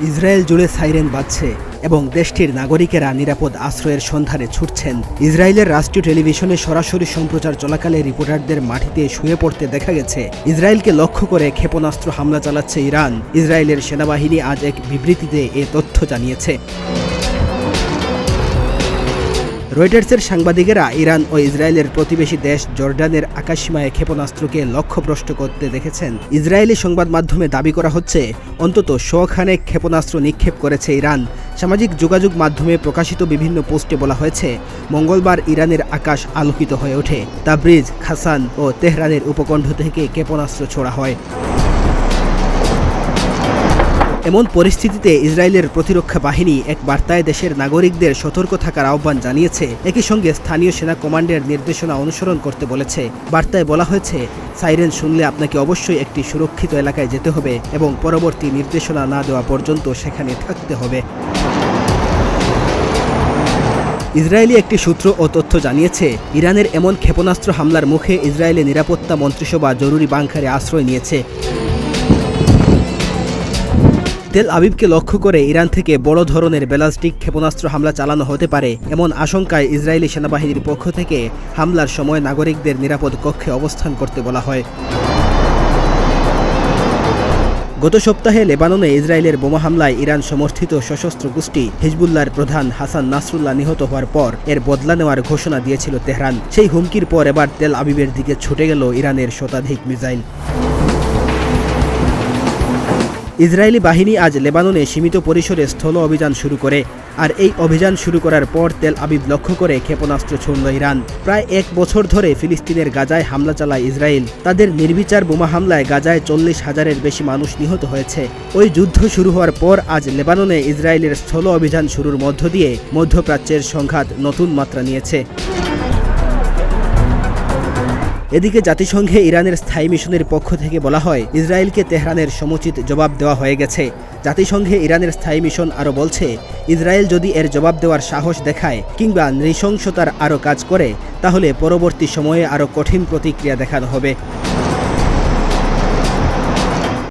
Israel জুড়ে siren বাজছে এবং দেশটির নাগরিকেরা নিরাপদ আশ্রয়ের সন্ধানে ছুটছেন। ইসরায়েলের রাষ্ট্রীয় টেলিভিশনে সরাসরি সম্প্রচার চলাকালে রিপোর্টারদের মাটিতে শুয়ে পড়তে দেখা গেছে। ইসরায়েলকে লক্ষ্য করে ক্ষেপণাস্ত্র হামলা চালাচ্ছে ইরান। ইসরায়েলের সেনাবাহিনী আজ এক বিবৃতিতে এ তথ্য জানিয়েছে। রয়টার্সের সাংবাদিকেরা ইরান ও ইসরায়েলের প্রতিবেশী দেশ জর্ডানের আকাশসীমায় ক্ষেপণাস্ত্রকে লক্ষ্যভ্রষ্ট করতে দেখেছেন। ইসরায়েলি সংবাদ মাধ্যমে দাবি করা হচ্ছে অন্তত 100 খানেক ক্ষেপণাস্ত্র নিক্ষেপ করেছে ইরান। সামাজিক যোগাযোগ মাধ্যমে প্রকাশিত বিভিন্ন পোস্টে বলা হয়েছে, মঙ্গলবার ইরানের আকাশ আলোকিত হয়ে ওঠে। তাবরিজ, খাসান ও তেহরানের উপকণ্ঠ থেকে ক্ষেপণাস্ত্র ছোড়া হয়। এমন পরিস্থিতিতে ইসরায়েলের প্রতিরক্ষা বাহিনী এক বার্তায় দেশের নাগরিকদের সতর্ক থাকার আহ্বান জানিয়েছে। একই সঙ্গে স্থানীয় সেনা কমান্ডের নির্দেশনা অনুসরণ করতে বলেছে। বার্তায় বলা হয়েছে, সাইরেন শুনলে আপনাকে অবশ্যই একটি সুরক্ষিত এলাকায় যেতে হবে এবং পরবর্তী নির্দেশনা না দেওয়া পর্যন্ত সেখানে থাকতে হবে। ইসরায়েলি একটি সূত্র ও তথ্য জানিয়েছে, ইরানের এমন ক্ষেপণাস্ত্র হামলার মুখে ইসরায়েলের নিরাপত্তা মন্ত্রিসভা জরুরি বাংকারে আশ্রয় নিয়েছে। তেল আবিবকে লক্ষ্য করে ইরান থেকে বড় ধরনের ব্যালিস্টিক ক্ষেপণাস্ত্র হামলা চালানো হতে পারে এমন আশঙ্কায় ইসরায়েলি সেনাবাহিনীর পক্ষ থেকে হামলার সময় নাগরিকদের নিরাপদ কক্ষে অবস্থান করতে বলা হয়। গত সপ্তাহে লেবাননে ইসরায়েলের বোমা হামলায় ইরান সমর্থিত সশস্ত্র গোষ্ঠী হিজবুল্লাহর প্রধান হাসান নাসরুল্লাহ নিহত হওয়ার পর এর বদলা নেওয়ার ঘোষণা দিয়েছিল তেহরান। সেই হুমকির পর এবার তেল আবিবের দিকে ছুটে গেল ইরানের শতাধিক মিসাইল। ইসরায়েলি বাহিনী আজ লেবাননে সীমিত পরিসরে স্থল অভিযান শুরু করে। আর এই অভিযান শুরু করার পর তেল আবিব লক্ষ্য করে ক্ষেপণাস্ত্র ছুড়ল ইরান। প্রায় 1 বছর ধরে ফিলিস্তিনের গাজায় হামলা চালায় ইসরায়েল। তাদের নির্বিচার বোমা হামলায় গাজায় 40,000-এর বেশি মানুষ নিহত হয়েছে। ওই যুদ্ধ শুরু হওয়ার পর আজ লেবাননে ইসরায়েলের স্থল অভিযান শুরুর মধ্য দিয়ে মধ্যপ্রাচ্যের সংঘাত নতুন মাত্রা নিয়েছে। এদিকে জাতিসংঘে ইরানের স্থায়ী মিশনের পক্ষ থেকে বলা হয়, ইসরায়েলকে তেহরানের সমুচিত জবাব দেওয়া হয়ে গেছে। জাতিসংঘে ইরানের স্থায়ী মিশন আরও বলছে, ইসরায়েল যদি এর জবাব দেওয়ার সাহস দেখায় কিংবা নৃশংসতার আরও কাজ করে, তাহলে পরবর্তী সময়ে আরও কঠিন প্রতিক্রিয়া দেখানো হবে।